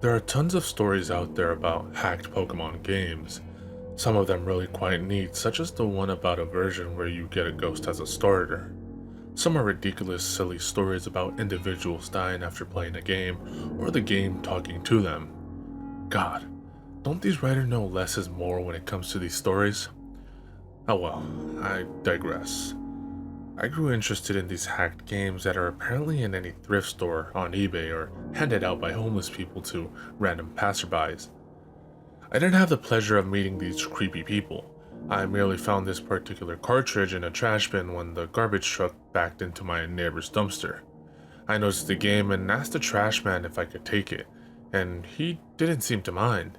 There are tons of stories out there about hacked Pokemon games, some of them really quite neat, such as the one about a version where you get a ghost as a starter. Some are ridiculous, silly stories about individuals dying after playing a game, or the game talking to them. God, don't these writers know less is more when it comes to these stories? Oh well, I digress. I grew interested in these hacked games that are apparently in any thrift store, on eBay, or handed out by homeless people to random passerbys. I didn't have the pleasure of meeting these creepy people. I merely found this particular cartridge in a trash bin when the garbage truck backed into my neighbor's dumpster. I noticed the game and asked the trash man if I could take it, and he didn't seem to mind.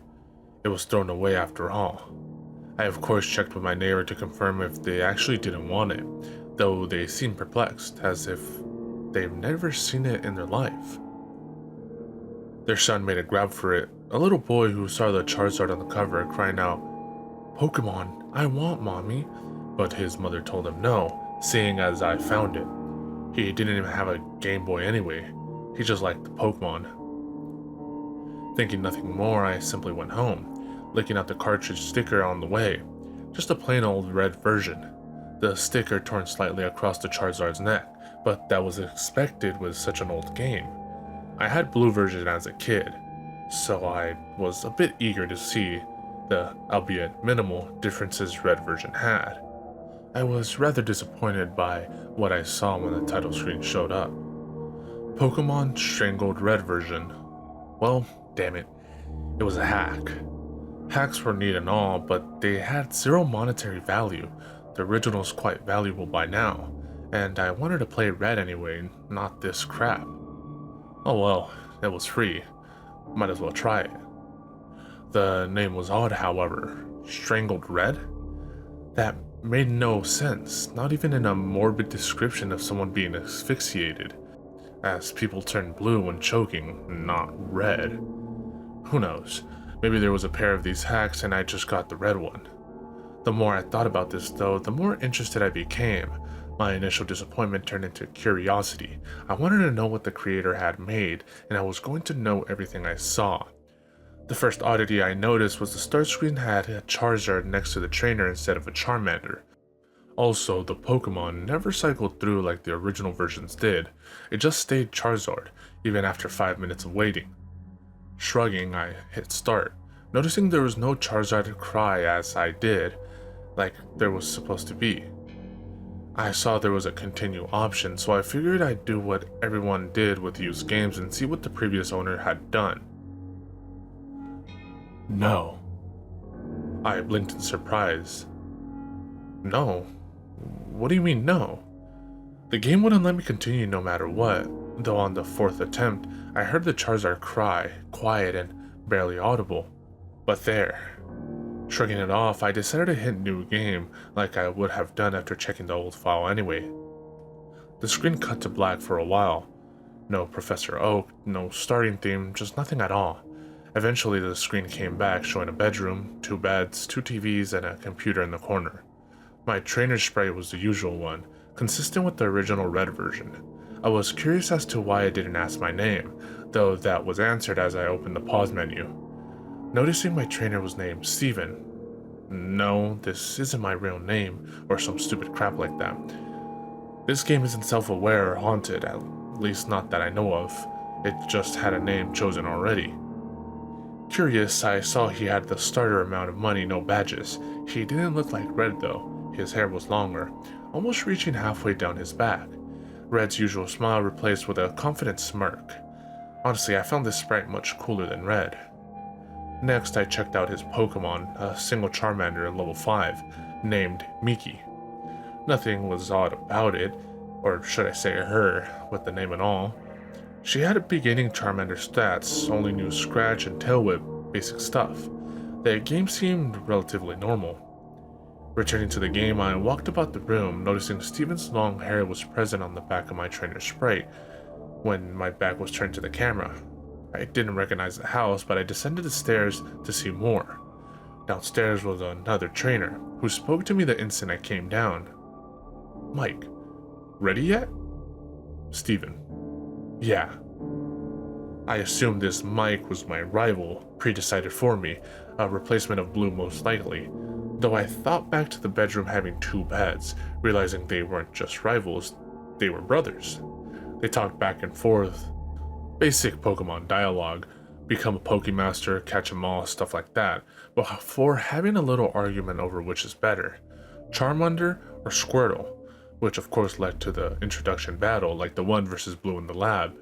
It was thrown away after all. I of course checked with my neighbor to confirm if they actually didn't want it, though they seemed perplexed, as if they've never seen it in their life. Their son made a grab for it, a little boy who saw the Charizard on the cover crying out, "Pokemon, I want mommy," but his mother told him no, seeing as I found it. He didn't even have a Game Boy anyway, he just liked the Pokemon. Thinking nothing more, I simply went home, licking out the cartridge sticker on the way, just a plain old red version. The sticker torn slightly across the Charizard's neck, but that was expected with such an old game. I had blue version as a kid, so I was a bit eager to see the, albeit minimal, differences red version had. I was rather disappointed by what I saw when the title screen showed up. Pokemon Strangled Red version. Well, damn it, it was a hack. Hacks were neat and all, but they had zero monetary value. The original's quite valuable by now, and I wanted to play Red anyway, not this crap. Oh well, it was free. Might as well try it. The name was odd, however. Strangled Red? That made no sense, not even in a morbid description of someone being asphyxiated, as people turn blue when choking, not red. Who knows, maybe there was a pair of these hacks and I just got the red one. The more I thought about this though, the more interested I became. My initial disappointment turned into curiosity. I wanted to know what the creator had made, and I was going to know everything I saw. The first oddity I noticed was the start screen had a Charizard next to the trainer instead of a Charmander. Also, the Pokemon never cycled through like the original versions did. It just stayed Charizard, even after 5 minutes of waiting. Shrugging, I hit start, noticing there was no Charizard to cry as I did, like there was supposed to be. I saw there was a continue option, so I figured I'd do what everyone did with used games and see what the previous owner had done. No. I blinked in surprise. No? What do you mean no? The game wouldn't let me continue no matter what, though on the fourth attempt, I heard the Charizard cry, quiet and barely audible. But there. Shrugging it off, I decided to hit new game, like I would have done after checking the old file anyway. The screen cut to black for a while. No Professor Oak, no starting theme, just nothing at all. Eventually the screen came back, showing a bedroom, 2 beds, 2 TVs, and a computer in the corner. My trainer sprite was the usual one, consistent with the original red version. I was curious as to why it didn't ask my name, though that was answered as I opened the pause menu. Noticing my trainer was named Steven. No, this isn't my real name, or some stupid crap like that. This game isn't self-aware or haunted, at least not that I know of. It just had a name chosen already. Curious, I saw he had the starter amount of money, no badges. He didn't look like Red though. His hair was longer, almost reaching halfway down his back. Red's usual smile replaced with a confident smirk. Honestly, I found this sprite much cooler than Red. Next, I checked out his Pokemon, a single Charmander at level 5, named Miki. Nothing was odd about it, or should I say her, with the name and all. She had a beginning Charmander stats, only knew Scratch and Tail Whip, basic stuff. The game seemed relatively normal. Returning to the game, I walked about the room, noticing Steven's long hair was present on the back of my trainer's sprite, when my back was turned to the camera. I didn't recognize the house, but I descended the stairs to see more. Downstairs was another trainer, who spoke to me the instant I came down. Mike, ready yet? Steven. Yeah. I assumed this Mike was my rival, pre-decided for me, a replacement of Blue most likely, though I thought back to the bedroom having two beds, realizing they weren't just rivals, they were brothers. They talked back and forth, basic Pokemon dialogue, become a Pokemaster, catch 'em all, stuff like that, before having a little argument over which is better, Charmander or Squirtle, which of course led to the introduction battle like the one versus Blue in the lab.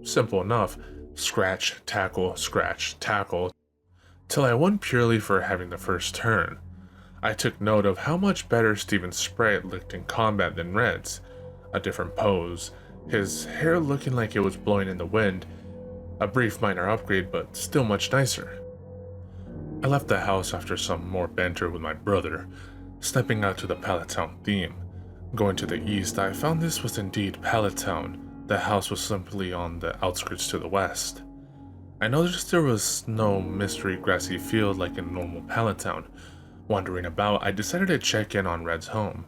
Simple enough, scratch, tackle, till I won purely for having the first turn. I took note of how much better Steven's sprite looked in combat than Red's, a different pose, his hair looking like it was blowing in the wind, a brief minor upgrade but still much nicer. I left the house after some more banter with my brother, stepping out to the Pallet Town theme. Going to the east, I found this was indeed Pallet Town. The house was simply on the outskirts to the west. I noticed there was no mystery grassy field like in normal Pallet Town. Wandering about, I decided to check in on Red's home.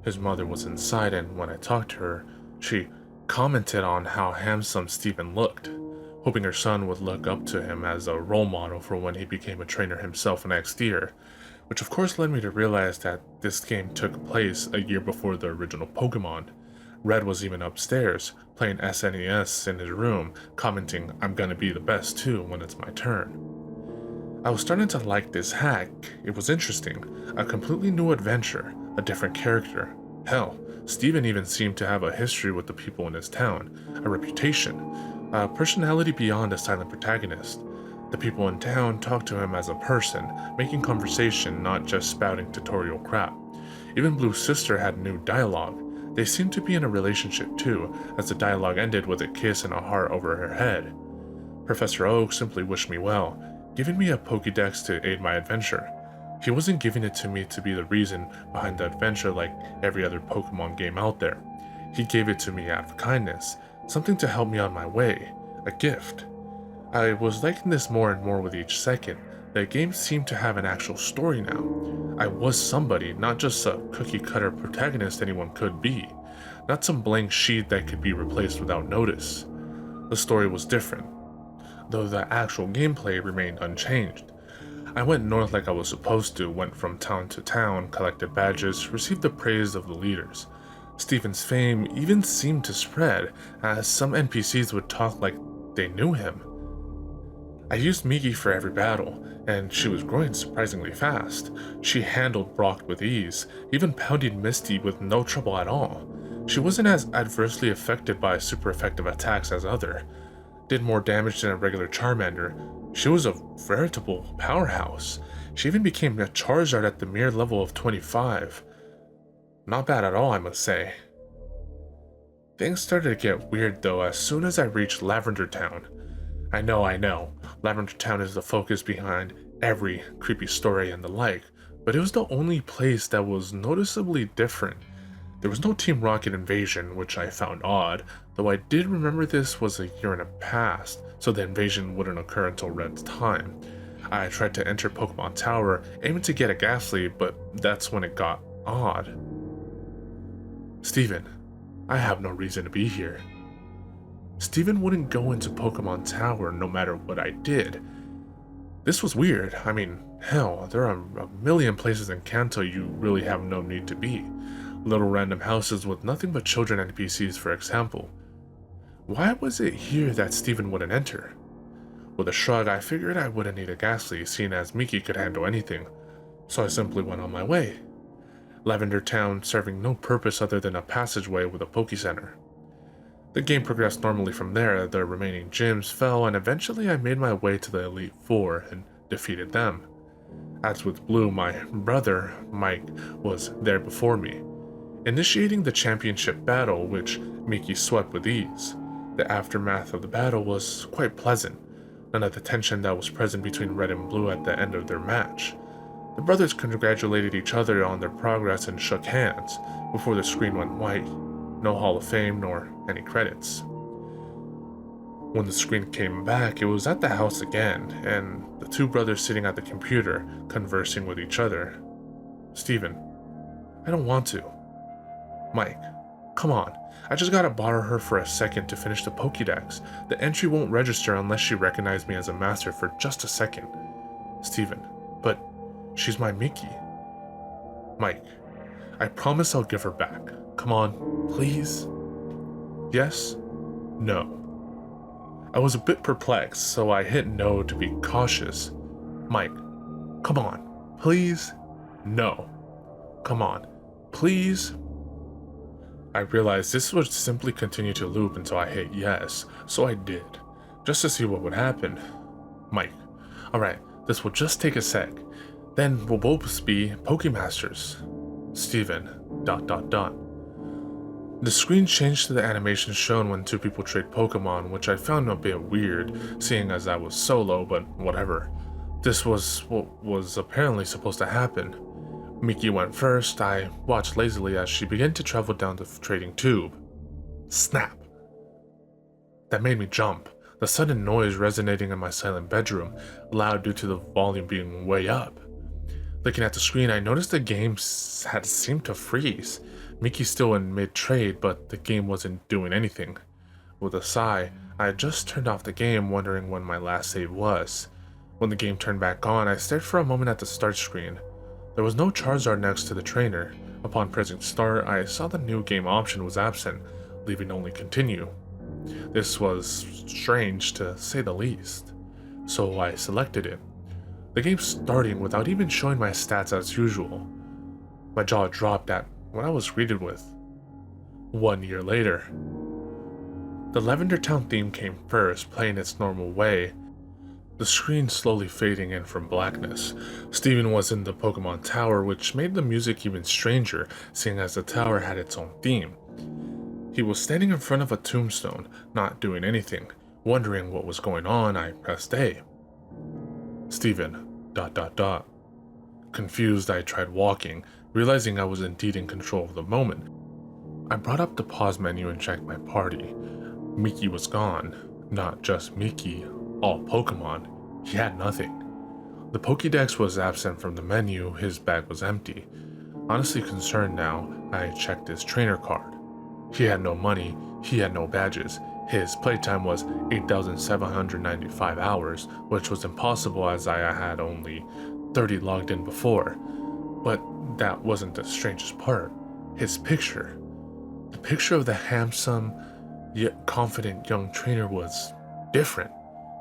His mother was inside, and when I talked to her, she commented on how handsome Steven looked, hoping her son would look up to him as a role model for when he became a trainer himself next year, which of course led me to realize that this game took place a year before the original Pokemon. Red was even upstairs, playing SNES in his room, commenting, "I'm gonna be the best too when it's my turn." I was starting to like this hack. It was interesting, a completely new adventure, a different character. Hell, Steven even seemed to have a history with the people in his town, a reputation, a personality beyond a silent protagonist. The people in town talked to him as a person, making conversation, not just spouting tutorial crap. Even Blue's sister had new dialogue. They seemed to be in a relationship too, as the dialogue ended with a kiss and a heart over her head. Professor Oak simply wished me well, giving me a Pokédex to aid my adventure. He wasn't giving it to me to be the reason behind the adventure like every other Pokemon game out there. He gave it to me out of kindness, something to help me on my way, a gift. I was liking this more and more with each second. The game seemed to have an actual story now. I was somebody, not just a cookie-cutter protagonist anyone could be, not some blank sheet that could be replaced without notice. The story was different, though the actual gameplay remained unchanged. I went north like I was supposed to, went from town to town, collected badges, received the praise of the leaders. Steven's fame even seemed to spread, as some NPCs would talk like they knew him. I used Migi for every battle, and she was growing surprisingly fast. She handled Brock with ease, even pounding Misty with no trouble at all. She wasn't as adversely affected by super effective attacks as other. Did more damage than a regular Charmander. She was a veritable powerhouse. She even became a Charizard at the mere level of 25. Not bad at all, I must say. Things started to get weird though as soon as I reached Lavender Town. I know, Lavender Town is the focus behind every creepy story and the like, but it was the only place that was noticeably different. There was no Team Rocket invasion, which I found odd, though I did remember this was a year in the past, so the invasion wouldn't occur until Red's time. I tried to enter Pokemon Tower, aiming to get a Ghastly, but that's when it got odd. Steven, I have no reason to be here. Steven wouldn't go into Pokemon Tower no matter what I did. This was weird. I mean, hell, there are a million places in Kanto you really have no need to be. Little random houses with nothing but children NPCs, for example. Why was it here that Steven wouldn't enter? With a shrug, I figured I wouldn't need a Ghastly, seeing as Miki could handle anything, so I simply went on my way. Lavender Town serving no purpose other than a passageway with a Pokécenter. The game progressed normally from there, the remaining gyms fell, and eventually I made my way to the Elite Four and defeated them. As with Blue, my brother, Mike, was there before me, initiating the championship battle, which Miki swept with ease. The aftermath of the battle was quite pleasant, none of the tension that was present between Red and Blue at the end of their match. The brothers congratulated each other on their progress and shook hands before the screen went white. No Hall of Fame nor any credits. When the screen came back, it was at the house again, and the two brothers sitting at the computer, conversing with each other. Steven, I don't want to. Mike, Come on, I just gotta borrow her for a second to finish the Pokédex. The entry won't register unless she recognized me as a master for just a second. Steven, but she's my Mickey. Mike, I promise I'll give her back. Come on, please? Yes? No. I was a bit perplexed, so I hit no to be cautious. Mike, come on, please? No. Come on, please? I realized this would simply continue to loop until I hit yes, so I did, just to see what would happen. Mike, alright, this will just take a sec. Then we'll both be Pokemasters. Steven, ... The screen changed to the animation shown when two people trade Pokemon, which I found a bit weird, seeing as I was solo, but whatever. This was what was apparently supposed to happen. Miki went first. I watched lazily as she began to travel down the trading tube. Snap! That made me jump, the sudden noise resonating in my silent bedroom, loud due to the volume being way up. Looking at the screen, I noticed the game had seemed to freeze. Mickey's still in mid-trade, but the game wasn't doing anything. With a sigh, I had just turned off the game, wondering when my last save was. When the game turned back on, I stared for a moment at the start screen. There was no Charizard next to the trainer. Upon pressing start, I saw the new game option was absent, leaving only continue. This was strange to say the least, so I selected it. The game starting without even showing my stats as usual. My jaw dropped at what I was greeted with. 1 year later. The Lavender Town theme came first, playing its normal way, the screen slowly fading in from blackness. Steven was in the Pokemon Tower, which made the music even stranger, seeing as the tower had its own theme. He was standing in front of a tombstone, not doing anything. Wondering what was going on, I pressed A. Steven, ... Confused, I tried walking, realizing I was indeed in control of the moment. I brought up the pause menu and checked my party. Mickey was gone. Not just Mickey, all Pokemon. He had nothing. The Pokédex was absent from the menu, his bag was empty. Honestly concerned now, I checked his trainer card. He had no money, he had no badges. His playtime was 8,795 hours, which was impossible as I had only 30 logged in before. But that wasn't the strangest part. His picture. The picture of the handsome, yet confident young trainer was different.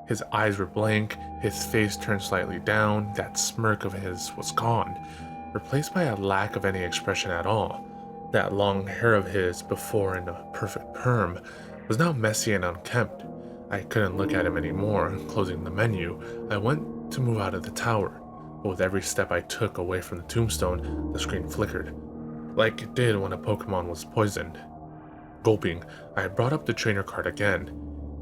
His eyes were blank, his face turned slightly down, that smirk of his was gone, replaced by a lack of any expression at all. That long hair of his, before in a perfect perm, was now messy and unkempt. I couldn't look at him anymore. Closing the menu, I went to move out of the tower, but with every step I took away from the tombstone, the screen flickered, like it did when a Pokemon was poisoned. Gulping, I brought up the trainer card again.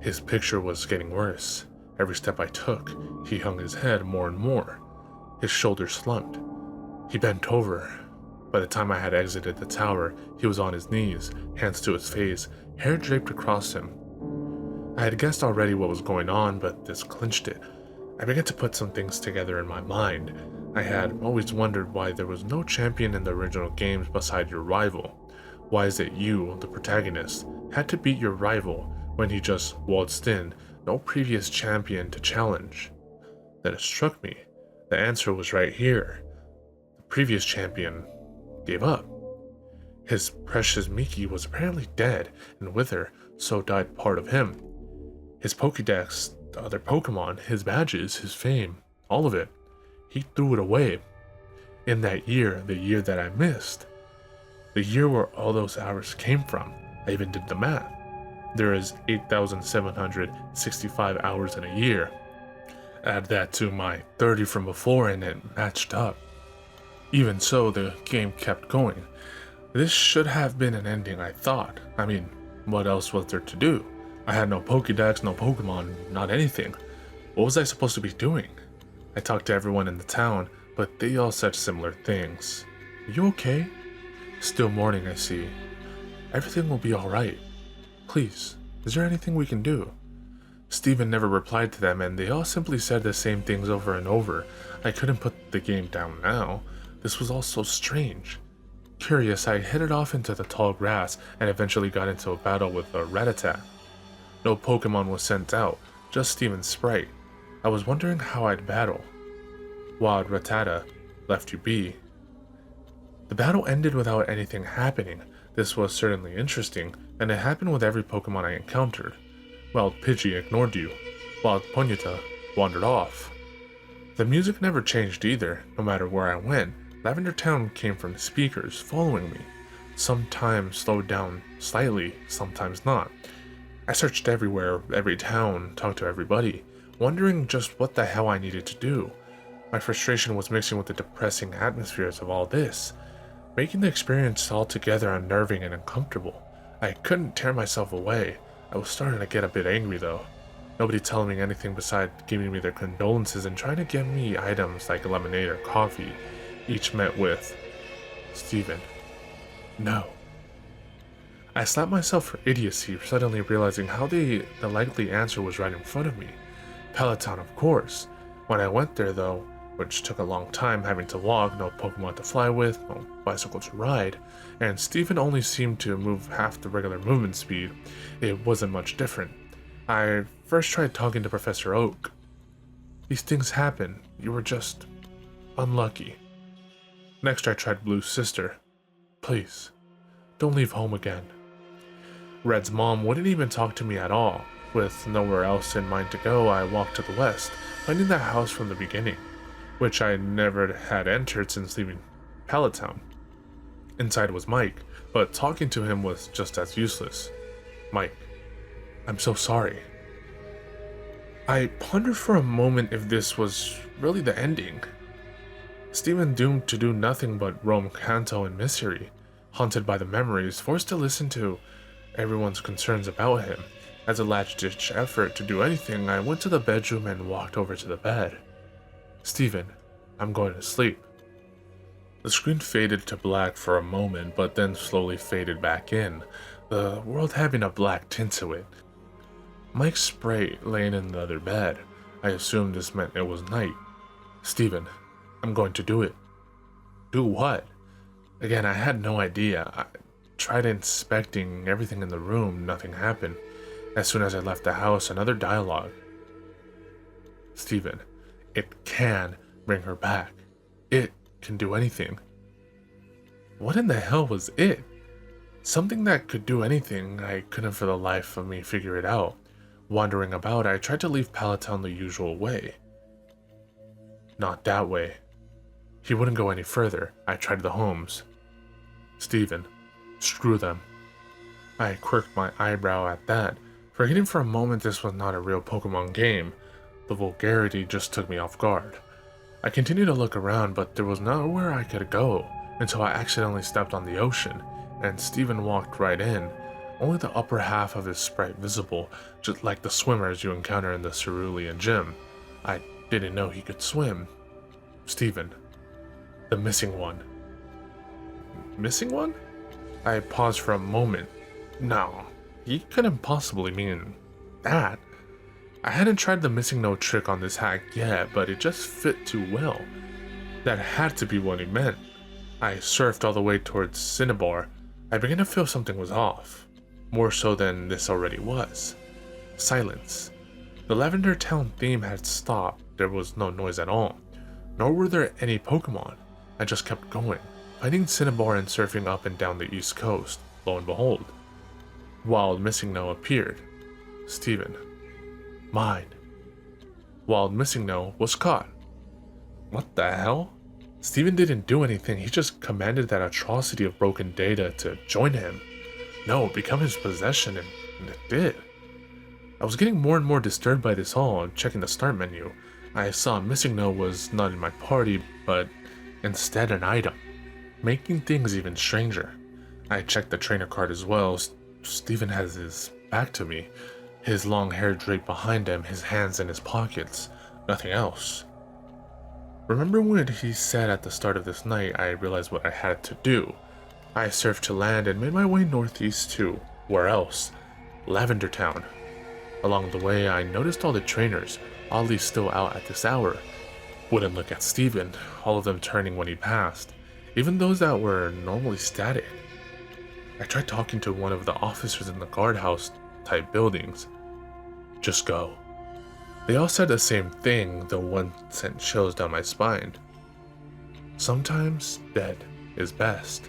His picture was getting worse. Every step I took, he hung his head more and more. His shoulders slumped. He bent over. By the time I had exited the tower, he was on his knees, hands to his face, hair draped across him. I had guessed already what was going on, but this clinched it. I began to put some things together in my mind. I had always wondered why there was no champion in the original games beside your rival. Why is it you, the protagonist, had to beat your rival when he just waltzed in, no previous champion to challenge? Then it struck me. The answer was right here. The previous champion gave up. His precious Mickey was apparently dead, and with her, so died part of him. His Pokédex, the other Pokemon, his badges, his fame, all of it. He threw it away. In that year, the year that I missed. The year where all those hours came from. I even did the math. There is 8,765 hours in a year. Add that to my 30 from before and it matched up. Even so, the game kept going. This should have been an ending, I thought. I mean, what else was there to do? I had no Pokédex, no Pokemon, not anything. What was I supposed to be doing? I talked to everyone in the town, but they all said similar things. Are you okay? Still mourning, I see. Everything will be alright. Please, is there anything we can do? Steven never replied to them, and they all simply said the same things over and over. I couldn't put the game down now. This was all so strange. Curious, I headed off into the tall grass and eventually got into a battle with a Rattata. No Pokemon was sent out, just Steven's sprite. I was wondering how I'd battle. Wild Rattata left you be. The battle ended without anything happening. This was certainly interesting, and it happened with every Pokemon I encountered. Wild Pidgey ignored you. Wild Ponyta wandered off. The music never changed either, no matter where I went. Lavender Town came from the speakers, following me. Sometimes slowed down slightly, sometimes not. I searched everywhere, every town, talked to everybody, wondering just what the hell I needed to do. My frustration was mixing with the depressing atmospheres of all this, making the experience altogether unnerving and uncomfortable. I couldn't tear myself away. I was starting to get a bit angry though. Nobody telling me anything besides giving me their condolences and trying to give me items like lemonade or coffee, each met with, "Steven, no." I slapped myself for idiocy, suddenly realizing how the likely answer was right in front of me. Peloton, of course. When I went there though, which took a long time having to walk, no Pokemon to fly with, no bicycle to ride, and Steven only seemed to move half the regular movement speed, it wasn't much different. I first tried talking to Professor Oak. "These things happen, you were just unlucky." Next I tried Blue's sister. "Please, don't leave home again." Red's mom wouldn't even talk to me at all. With nowhere else in mind to go, I walked to the west, finding the house from the beginning, which I never had entered since leaving Palatown. Inside was Mike, but talking to him was just as useless. "Mike, I'm so sorry." I pondered for a moment if this was really the ending. Steven doomed to do nothing but roam Kanto in misery, haunted by the memories, forced to listen to everyone's concerns about him. As a last-ditch effort to do anything, I went to the bedroom and walked over to the bed. "Steven, I'm going to sleep." The screen faded to black for a moment, but then slowly faded back in, the world having a black tint to it. Mike's sprite laying in the other bed. I assumed this meant it was night. "Steven, I'm going to do it." "Do what?" Again, I had no idea. I tried inspecting everything in the room, nothing happened. As soon as I left the house, another dialogue. "Steven, it can bring her back. It can do anything." What in the hell was it? Something that could do anything, I couldn't for the life of me figure it out. Wandering about, I tried to leave Palatown the usual way. Not that way. He wouldn't go any further. I tried the homes. "Steven, screw them." I quirked my eyebrow at that, forgetting for a moment this was not a real Pokemon game. The vulgarity just took me off guard. I continued to look around, but there was nowhere I could go, until I accidentally stepped on the ocean, and Steven walked right in, only the upper half of his sprite visible, just like the swimmers you encounter in the Cerulean Gym. I didn't know he could swim. "Steven, the missing one." Missing one? I paused for a moment. No, he couldn't possibly mean that. I hadn't tried the missing no trick on this hack yet, but it just fit too well. That had to be what he meant. I surfed all the way towards Cinnabar. I began to feel something was off. More so than this already was. Silence. The Lavender Town theme had stopped. There was no noise at all. Nor were there any Pokemon. I just kept going, finding Cinnabar and surfing up and down the east coast. Lo and behold, Wild Missing No appeared. "Steven, mine." Wild Missing No was caught. What the hell? Steven didn't do anything, he just commanded that atrocity of broken data to join him. No, become his possession, and it did. I was getting more and more disturbed by this all. Checking the start menu, I saw Missing No was not in my party, but instead an item, making things even stranger. I checked the trainer card as well. Steven has his back to me, his long hair draped behind him, his hands in his pockets, nothing else. Remember when he said at the start of this night, I realized what I had to do. I surfed to land and made my way northeast to, where else? Lavender Town. Along the way, I noticed all the trainers, oddly still out at this hour. Wouldn't look at Steven, all of them turning when he passed. even those that were normally static. I tried talking to one of the officers in the guardhouse type buildings. Just go. They all said the same thing, though one sent chills down my spine. Sometimes dead is best.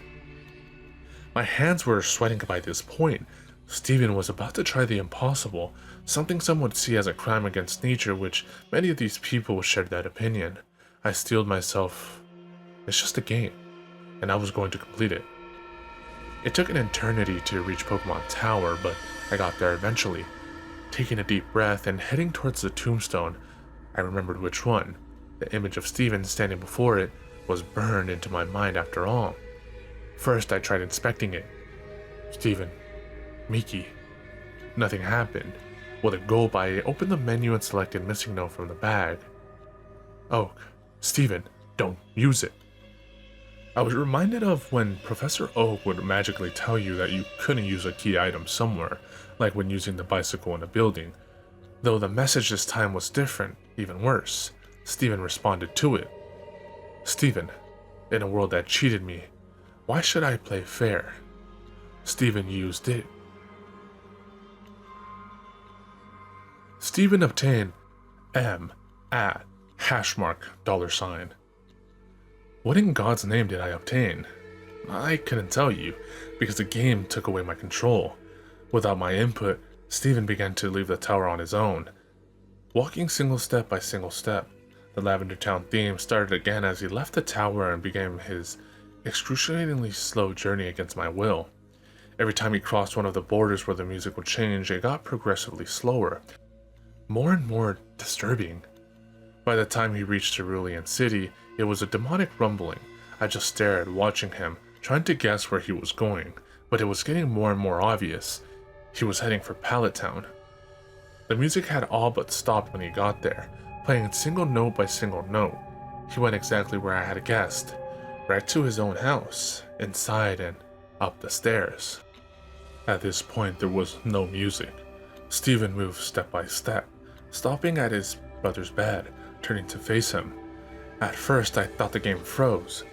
My hands were sweating by this point. Steven was about to try the impossible, something some would see as a crime against nature, which many of these people shared that opinion. I steeled myself. It's just a game, and I was going to complete it. It took an eternity to reach Pokemon Tower, but I got there eventually. Taking a deep breath and heading towards the tombstone, I remembered which one. The image of Steven standing before it was burned into my mind after all. First, I tried inspecting it. Steven. Miki. Nothing happened. With a gulp, I opened the menu and selected missing note from the bag. Oh, Steven, don't use it. I was reminded of when Professor Oak would magically tell you that you couldn't use a key item somewhere, like when using the bicycle in a building. Though the message this time was different, even worse. Steven responded to it. Steven, in a world that cheated me, why should I play fair? Steven used it. Steven obtained M at $. What in God's name did I obtain? I couldn't tell you, because the game took away my control. Without my input, Steven began to leave the tower on his own. Walking single step by single step, the Lavender Town theme started again as he left the tower and began his excruciatingly slow journey against my will. Every time he crossed one of the borders where the music would change, it got progressively slower, more and more disturbing. By the time he reached Cerulean City, it was a demonic rumbling. I just stared, watching him, trying to guess where he was going, but it was getting more and more obvious. He was heading for Pallet Town. The music had all but stopped when he got there, playing single note by single note. He went exactly where I had guessed, right to his own house, inside and up the stairs. At this point, there was no music. Steven moved step by step, stopping at his brother's bed, turning to face him. At first, I thought the game froze.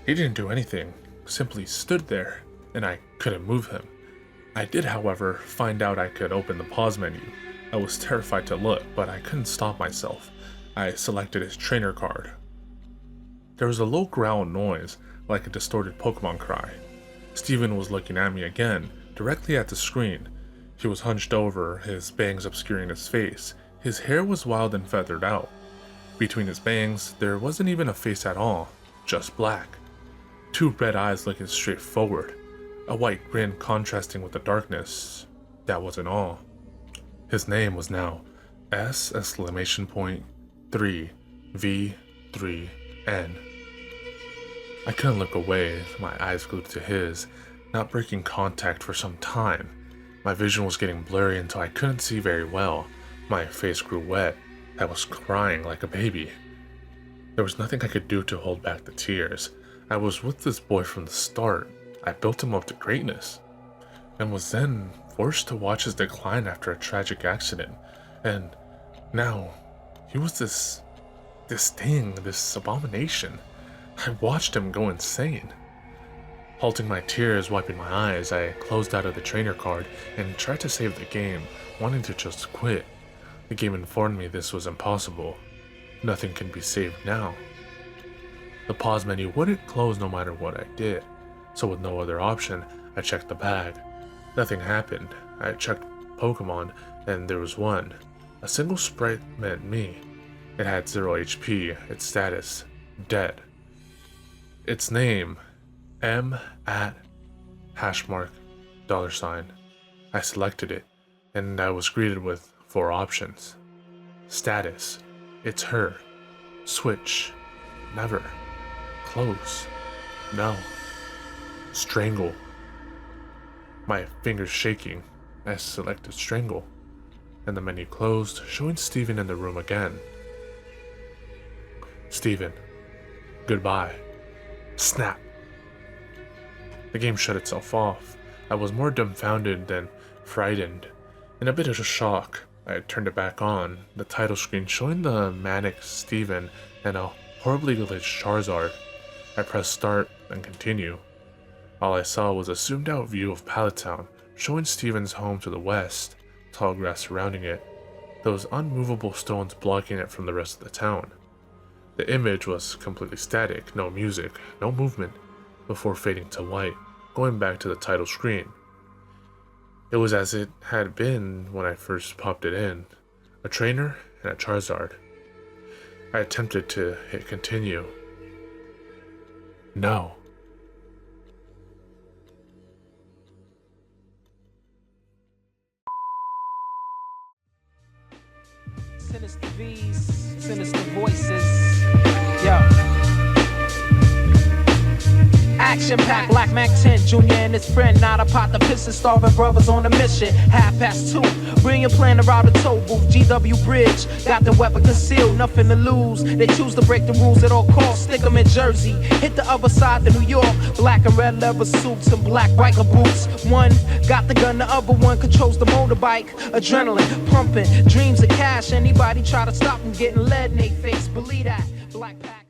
He didn't do anything, simply stood there, and I couldn't move him. I did, however, find out I could open the pause menu. I was terrified to look, but I couldn't stop myself. I selected his trainer card. There was a low growl noise, like a distorted Pokemon cry. Steven was looking at me again, directly at the screen. He was hunched over, his bangs obscuring his face. His hair was wild and feathered out. Between his bangs, there wasn't even a face at all, just black. Two red eyes looking straight forward, a white grin contrasting with the darkness. That wasn't all. His name was now S!3V3N. I couldn't look away, my eyes glued to his, not breaking contact for some time. My vision was getting blurry until I couldn't see very well. My face grew wet. I was crying like a baby. There was nothing I could do to hold back the tears. I was with this boy from the start. I built him up to greatness, and was then forced to watch his decline after a tragic accident. And now, he was this thing, this abomination. I watched him go insane. Halting my tears, wiping my eyes, I closed out of the trainer card and tried to save the game, wanting to just quit. The game informed me this was impossible. Nothing can be saved now. The pause menu wouldn't close no matter what I did, so with no other option, I checked the bag. Nothing happened. I checked Pokemon, and there was one. A single sprite meant me. It had 0 HP, its status, dead. Its name, M at $. I selected it, and I was greeted with 4 options. Status, it's her. Switch, never. Close, no. Strangle. My fingers shaking, I selected Strangle, and the menu closed, showing Steven in the room again. Steven, goodbye. Snap. The game shut itself off. I was more dumbfounded than frightened. In a bit of a shock, I turned it back on, the title screen showing the manic Steven and a horribly glitched Charizard. I pressed start, then continue. All I saw was a zoomed out view of Palatown, showing Steven's home to the west, tall grass surrounding it, those unmovable stones blocking it from the rest of the town. The image was completely static, no music, no movement, before fading to white, going back to the title screen. It was as it had been when I first popped it in, a trainer and a Charizard. I attempted to hit continue. No. Sinister V's, sinister voices. Yo. Action-packed, Black Mac 10, Junior and his friend, not a pot to piss and starving brothers on a mission. 2:30, brilliant plan to route a toll booth, GW Bridge, got the weapon concealed, nothing to lose. They choose to break the rules at all costs, stick them in Jersey, hit the other side to New York, black and red leather suits and black biker boots. One got the gun, the other one controls the motorbike, adrenaline pumping, dreams of cash. Anybody try to stop them getting lead in their face, believe that. Black Pack.